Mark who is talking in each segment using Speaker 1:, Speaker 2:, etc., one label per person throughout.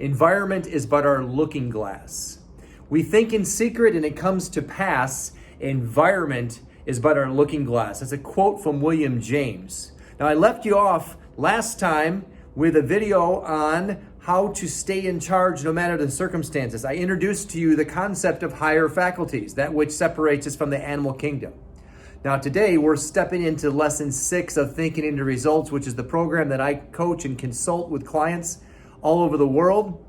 Speaker 1: Environment is but our looking glass. We think in secret and it comes to pass. Environment is but our looking glass. That's a quote from William James. Now, I left you off last time with a video on how to stay in charge no matter the circumstances. I introduced to you the concept of higher faculties, that which separates us from the animal kingdom. Now, today we're stepping into lesson 6 of Thinking into Results, which is the program that I coach and consult with clients all over the world.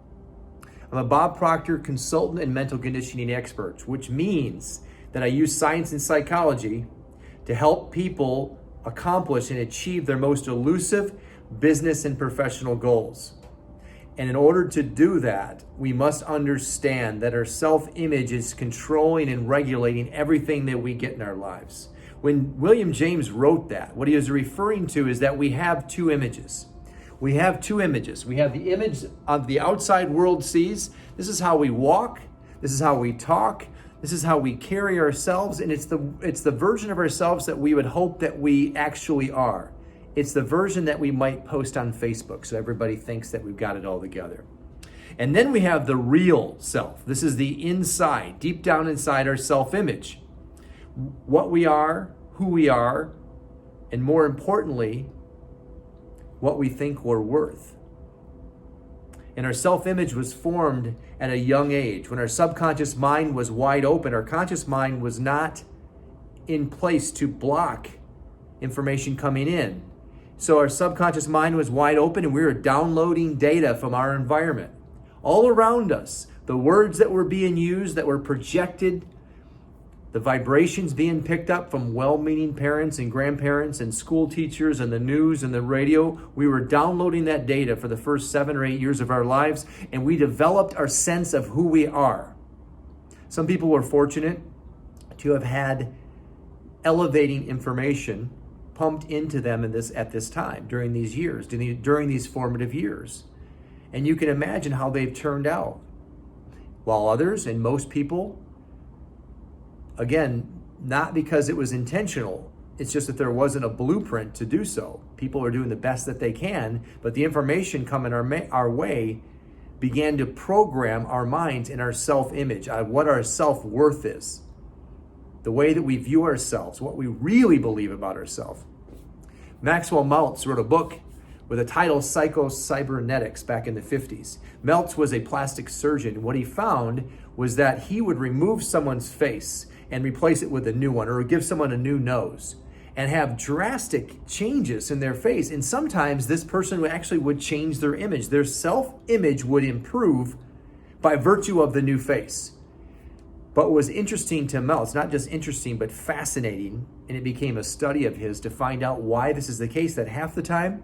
Speaker 1: I'm a Bob Proctor consultant and mental conditioning expert, which means that I use science and psychology to help people accomplish and achieve their most elusive business and professional goals. And in order to do that, we must understand that our self-image is controlling and regulating everything that we get in our lives. When William James wrote that, what he was referring to is that we have two images. We have two images. We have the image of the outside world sees. This is how we walk. This is how we talk. This is how we carry ourselves. And it's the version of ourselves that we would hope that we actually are. It's the version that we might post on Facebook so everybody thinks that we've got it all together. And then we have the real self. This is the inside, deep down inside our self-image. What we are, who we are, and more importantly, what we think we're worth. And our self-image was formed at a young age. When our subconscious mind was wide open, our conscious mind was not in place to block information coming in. So our subconscious mind was wide open and we were downloading data from our environment. All around us, the words that were being used, that were projected, the vibrations being picked up from well-meaning parents and grandparents and school teachers and the news and the radio, we were downloading that data for the first 7 or 8 years of our lives, and we developed our sense of who we are. Some people were fortunate to have had elevating information pumped into them at this time, during these years, during these formative years. And you can imagine how they've turned out. While others, and most people, again, not because it was intentional, it's just that there wasn't a blueprint to do so. People are doing the best that they can, but the information coming our way began to program our minds and our self-image, what our self-worth is, the way that we view ourselves, what we really believe about ourselves. Maxwell Maltz wrote a book with the title Psycho-Cybernetics back in the 50s. Maltz was a plastic surgeon. What he found was that he would remove someone's face and replace it with a new one, or give someone a new nose, and have drastic changes in their face. And sometimes this person would change their image. Their self-image would improve by virtue of the new face. But what was interesting to Maltz, not just interesting, but fascinating, and it became a study of his to find out why this is the case, that half the time,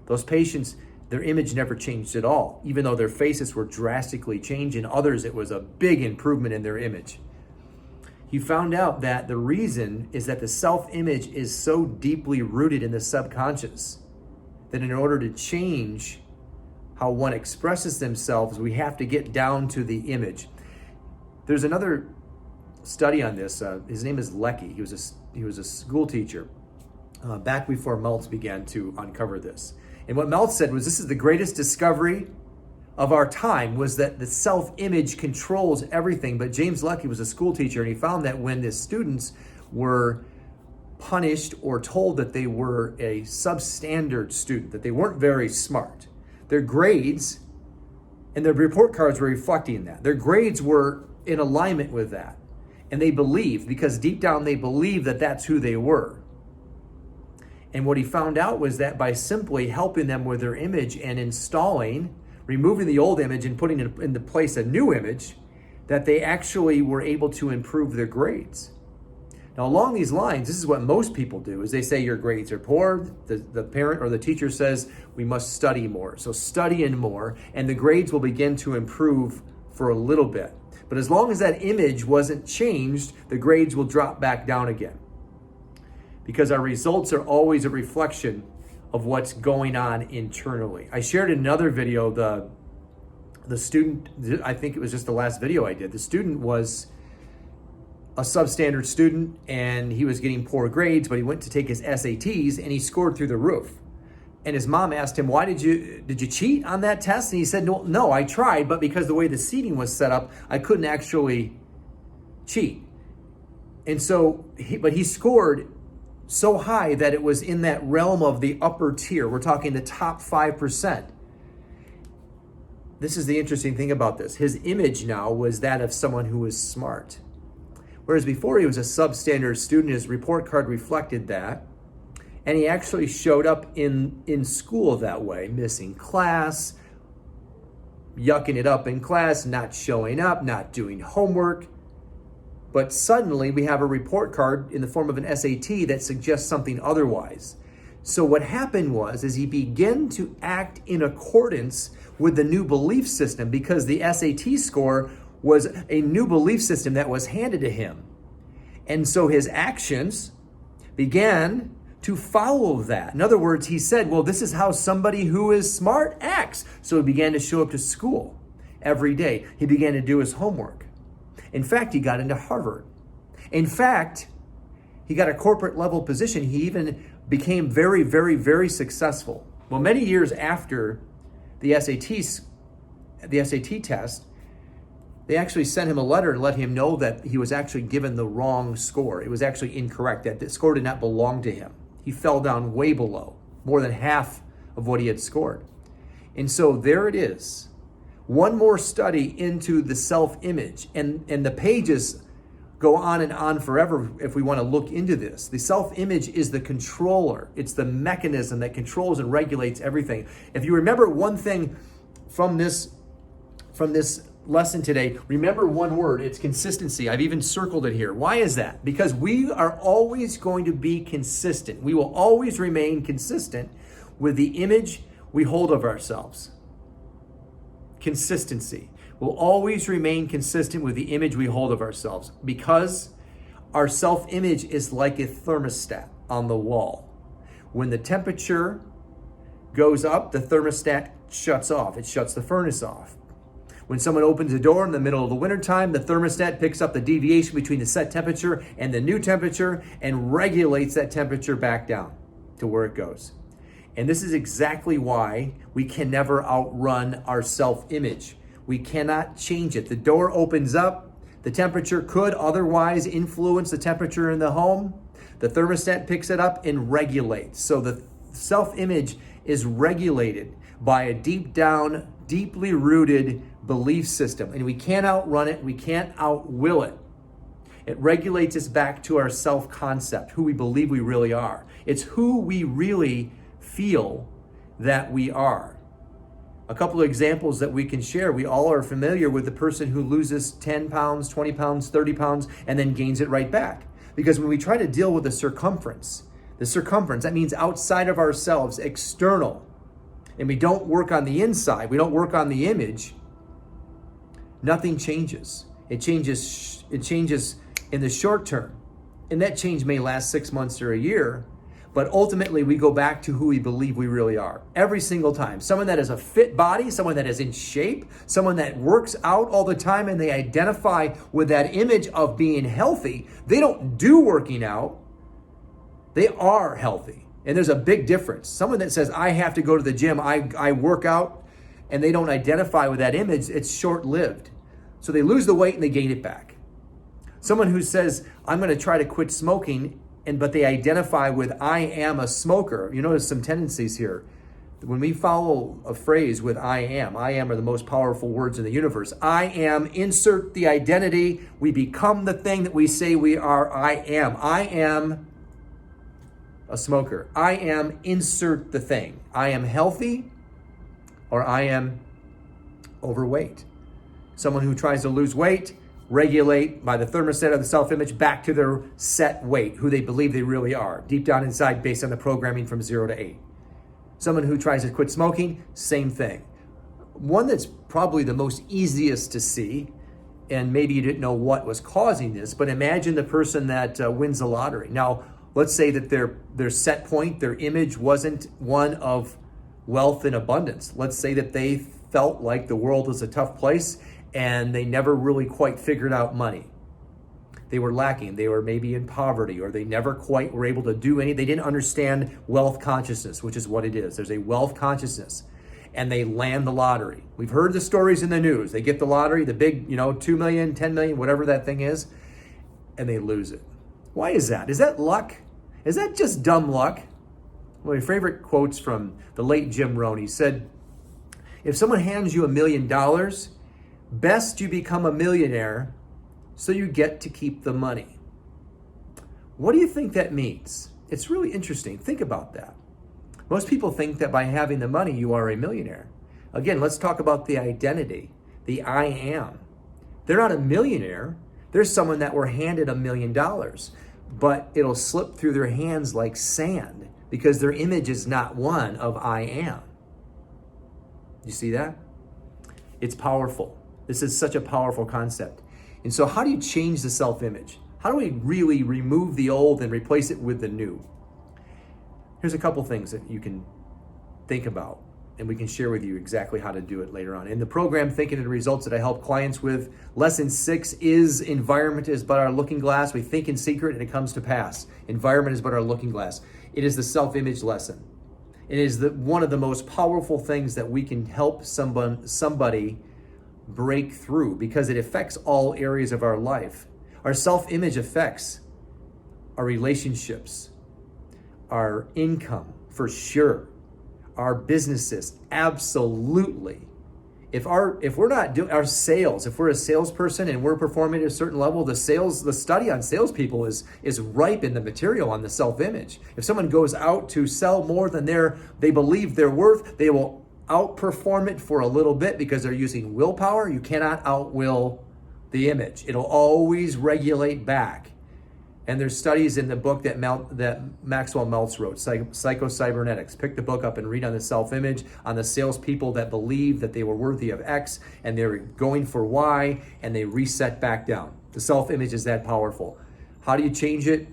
Speaker 1: those patients, their image never changed at all, even though their faces were drastically changed. In others, it was a big improvement in their image. He found out that the reason is that the self-image is so deeply rooted in the subconscious that in order to change how one expresses themselves, we have to get down to the image. There's another study on this. His name is Lecky. He was a school teacher back before Maltz began to uncover this. And what Maltz said was, this is the greatest discovery of our time, was that the self-image controls everything. But James Lecky was a school teacher, and he found that when the students were punished or told that they were a substandard student, that they weren't very smart, their grades and their report cards were reflecting that. Their grades were in alignment with that. And they believed, because deep down they believed that that's who they were. And what he found out was that by simply helping them with their image and removing the old image and putting into place a new image, that they actually were able to improve their grades. Now, along these lines, this is what most people do, is they say your grades are poor. The parent or the teacher says, we must study more. So studying more, and the grades will begin to improve for a little bit. But as long as that image wasn't changed, the grades will drop back down again. Because our results are always a reflection of what's going on internally. I shared in another video, the student, I think it was just the last video I did, the student was a substandard student and he was getting poor grades, but he went to take his SATs and he scored through the roof. And his mom asked him, did you cheat on that test? And he said, no, I tried, but because the way the seating was set up, I couldn't actually cheat. And so, but he scored so high that it was in that realm of the upper tier. We're talking the top 5%. This is the interesting thing about this. His image now was that of someone who was smart. Whereas before he was a substandard student, his report card reflected that. And he actually showed up in school that way, missing class, yucking it up in class, not showing up, not doing homework. But suddenly we have a report card in the form of an SAT that suggests something otherwise. So what happened was he began to act in accordance with the new belief system, because the SAT score was a new belief system that was handed to him. And so his actions began to follow that. In other words, he said, well, this is how somebody who is smart acts. So he began to show up to school every day. He began to do his homework. In fact, he got into Harvard. In fact, he got a corporate level position. He even became very, very, very successful. Well, many years after the SAT test, they actually sent him a letter and let him know that he was actually given the wrong score. It was actually incorrect, that the score did not belong to him. He fell down way below, more than half of what he had scored. And so there it is. One more study into the self-image, and the pages go on and on forever if we want to look into this. The self-image is the controller. It's the mechanism that controls and regulates everything. If you remember one thing from this lesson today, remember one word, it's consistency. I've even circled it here. Why is that? Because we are always going to be consistent. We will always remain consistent with the image we hold of ourselves. Consistency. We'll always remain consistent with the image we hold of ourselves, because our self-image is like a thermostat on the wall. When the temperature goes up, the thermostat shuts off. It shuts the furnace off. When someone opens a door in the middle of the wintertime, the thermostat picks up the deviation between the set temperature and the new temperature and regulates that temperature back down to where it goes. And this is exactly why we can never outrun our self-image. We cannot change it. The door opens up. The temperature could otherwise influence the temperature in the home. The thermostat picks it up and regulates. So the self-image is regulated by a deep down, deeply rooted belief system. And we can't outrun it. We can't outwill it. It regulates us back to our self-concept, who we believe we really are. It's who we really feel that we are. A couple of examples that we can share. We all are familiar with the person who loses 10 pounds, 20 pounds, 30 pounds, and then gains it right back. Because when we try to deal with the circumference, that means outside of ourselves, external, and we don't work on the inside, we don't work on the image, nothing changes. It changes in the short term. And that change may last 6 months or a year, but ultimately we go back to who we believe we really are every single time. Someone that has a fit body, someone that is in shape, someone that works out all the time, and they identify with that image of being healthy. They don't do working out. They are healthy. And there's a big difference. Someone that says, I have to go to the gym, I work out, and they don't identify with that image, it's short-lived. So they lose the weight and they gain it back. Someone who says, I'm going to try to quit smoking, but they identify with, I am a smoker. You notice some tendencies here. When we follow a phrase with I am are the most powerful words in the universe. I am, insert the identity. We become the thing that we say we are. I am a smoker. I am, insert the thing. I am healthy, or I am overweight. Someone who tries to lose weight, regulate by the thermostat of the self-image back to their set weight, who they believe they really are, deep down inside based on the programming from 0 to 8. Someone who tries to quit smoking, same thing. One that's probably the most easiest to see, and maybe you didn't know what was causing this, but imagine the person that wins the lottery. Now, let's say that their set point, their image wasn't one of wealth and abundance. Let's say that they felt like the world was a tough place and they never really quite figured out money. They were lacking. They were maybe in poverty, or they never quite were able to do any. They didn't understand wealth consciousness, which is what it is. There's a wealth consciousness, and they land the lottery. We've heard the stories in the news. They get the lottery, the big, 2 million, 10 million, whatever that thing is, and they lose it. Why is that? Is that luck? Is that just dumb luck? One of my favorite quotes from the late Jim Rohn. He said, if someone hands you $1 million, best you become a millionaire so you get to keep the money. What do you think that means? It's really interesting. Think about that. Most people think that by having the money, you are a millionaire. Again, let's talk about the identity, the I am. They're not a millionaire. They're someone that were handed $1 million, but it'll slip through their hands like sand because their image is not one of I am. You see that? It's powerful. This is such a powerful concept. And so how do you change the self-image? How do we really remove the old and replace it with the new? Here's a couple things that you can think about, and we can share with you exactly how to do it later on. In the program, Thinking and Results, that I help clients with, lesson 6 is environment is but our looking glass. We think in secret and it comes to pass. Environment is but our looking glass. It is the self-image lesson. It is one of the most powerful things that we can help somebody break through, because it affects all areas of our life. Our self-image affects our relationships, our income, for sure, our businesses, absolutely. If we're not doing our sales, if we're a salesperson and we're performing at a certain level, the study on salespeople is ripe in the material on the self-image. If someone goes out to sell more than they believe they're worth, they will outperform it for a little bit because they're using willpower. You cannot outwill the image. It'll always regulate back. And there's studies in the book that Maxwell Maltz wrote, Psycho-Cybernetics. Pick the book up and read on the self-image, on the salespeople that believed that they were worthy of X and they were going for Y, and they reset back down. The self-image is that powerful. How do you change it?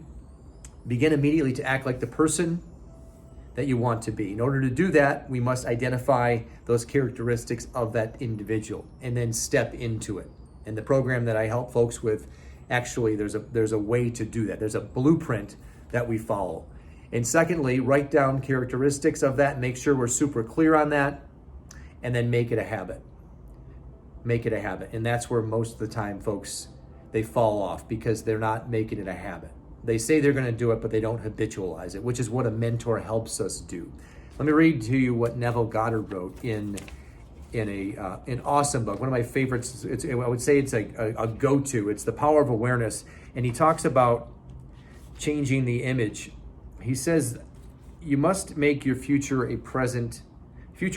Speaker 1: Begin immediately to act like the person that you want to be. In order to do that, we must identify those characteristics of that individual and then step into it. In the program that I help folks with, actually, there's a way to do that. There's a blueprint that we follow. And secondly, write down characteristics of that, make sure we're super clear on that, and then make it a habit. Make it a habit. And that's where most of the time folks, they fall off because they're not making it a habit. They say they're going to do it, but they don't habitualize it, which is what a mentor helps us do. Let me read to you what Neville Goddard wrote in an awesome book, one of my favorites. I would say it's a go-to. It's The Power of Awareness, and he talks about changing the image. He says, you must make your future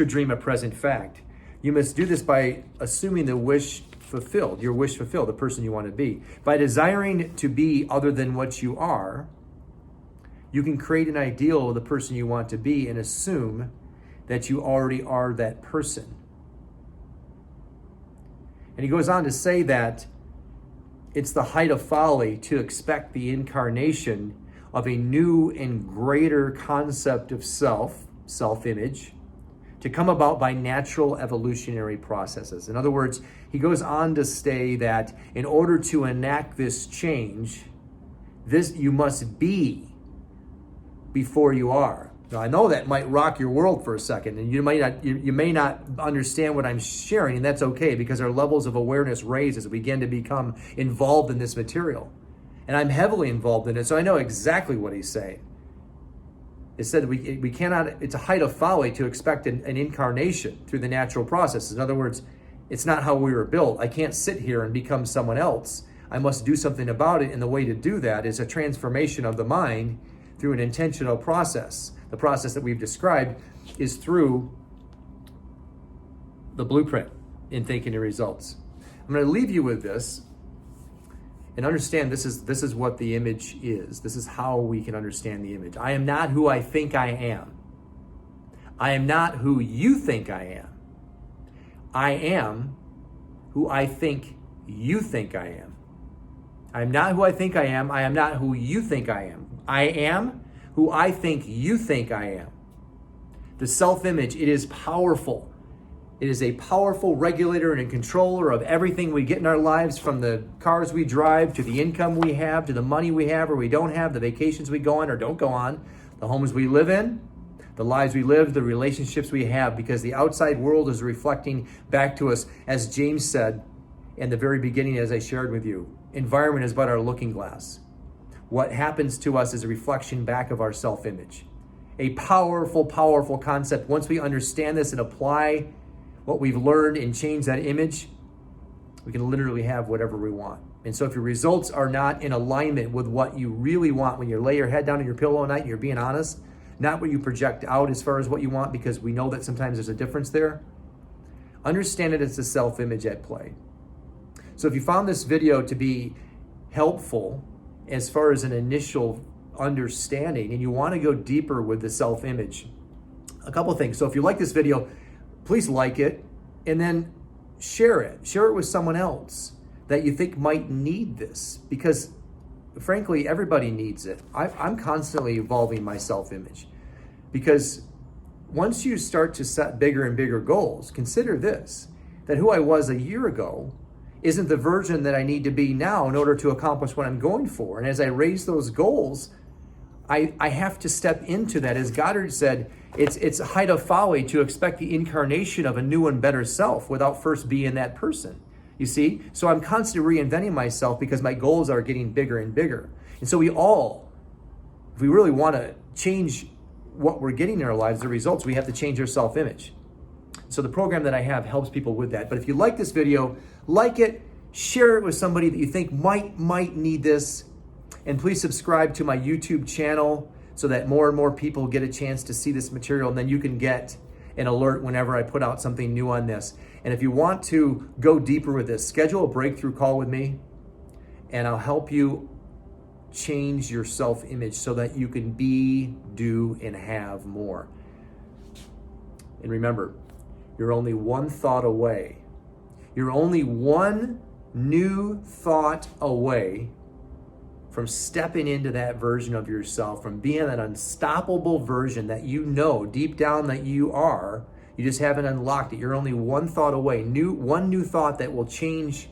Speaker 1: dream a present fact. You must do this by assuming your wish fulfilled, the person you want to be. By desiring to be other than what you are, you can create an ideal of the person you want to be and assume that you already are that person. And he goes on to say that it's the height of folly to expect the incarnation of a new and greater concept of self-image, to come about by natural evolutionary processes. In other words, he goes on to say that in order to enact this change, you must be before you are. Now, I know that might rock your world for a second, and you may not understand what I'm sharing, and that's okay, because our levels of awareness raise as we begin to become involved in this material. And I'm heavily involved in it, so I know exactly what he's saying. It said we cannot, it's a height of folly to expect an incarnation through the natural process. In other words, it's not how we were built. I can't sit here and become someone else. I must do something about it, and the way to do that is a transformation of the mind through an intentional process. The process that we've described is through the blueprint in Thinking and Results. I'm going to leave you with this and understand this is what the image is. This is how we can understand the image. I am not who I think I am. I am not who you think I am. I am who I think you think I am. I am not who I think I am. I am not who you think I am. I am who I think you think I am. The self-image, it is powerful. It is a powerful regulator and a controller of everything we get in our lives, from the cars we drive, to the income we have, to the money we have or we don't have, the vacations we go on or don't go on, the homes we live in, the lives we live, the relationships we have, because the outside world is reflecting back to us. As James said in the very beginning, as I shared with you, environment is but our looking glass. What happens to us is a reflection back of our self-image. A powerful, powerful concept. Once we understand this and apply what we've learned and change that image, we can literally have whatever we want. And so if your results are not in alignment with what you really want, when you lay your head down on your pillow at night and you're being honest, not what you project out as far as what you want, because we know that sometimes there's a difference there, understand it as a self-image at play. So if you found this video to be helpful as far as an initial understanding and you want to go deeper with the self-image, a couple of things. So if you like this video, please like it and then share it. Share it with someone else that you think might need this, because frankly, everybody needs it. I'm constantly evolving my self-image, because once you start to set bigger and bigger goals, consider this, that who I was a year ago isn't the version that I need to be now in order to accomplish what I'm going for. And as I raise those goals, I have to step into that. As Goddard said, it's a height of folly to expect the incarnation of a new and better self without first being that person. You see? So I'm constantly reinventing myself because my goals are getting bigger and bigger. And so we all, if we really want to change what we're getting in our lives, the results, we have to change our self-image. So the program that I have helps people with that. But if you like this video, like it, share it with somebody that you think might need this. And please subscribe to my YouTube channel so that more and more people get a chance to see this material, and then you can get an alert whenever I put out something new on this. And if you want to go deeper with this, schedule a breakthrough call with me, and I'll help you change your self-image so that you can be, do, and have more. And remember, you're only one thought away. You're only one new thought away from stepping into that version of yourself, from being that unstoppable version that you know deep down that you are. You just haven't unlocked it. You're only one thought away, one new thought that will change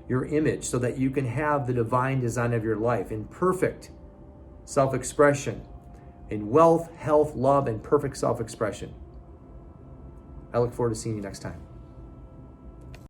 Speaker 1: your image so that you can have the divine design of your life in perfect self-expression, in wealth, health, love, and perfect self-expression. I look forward to seeing you next time.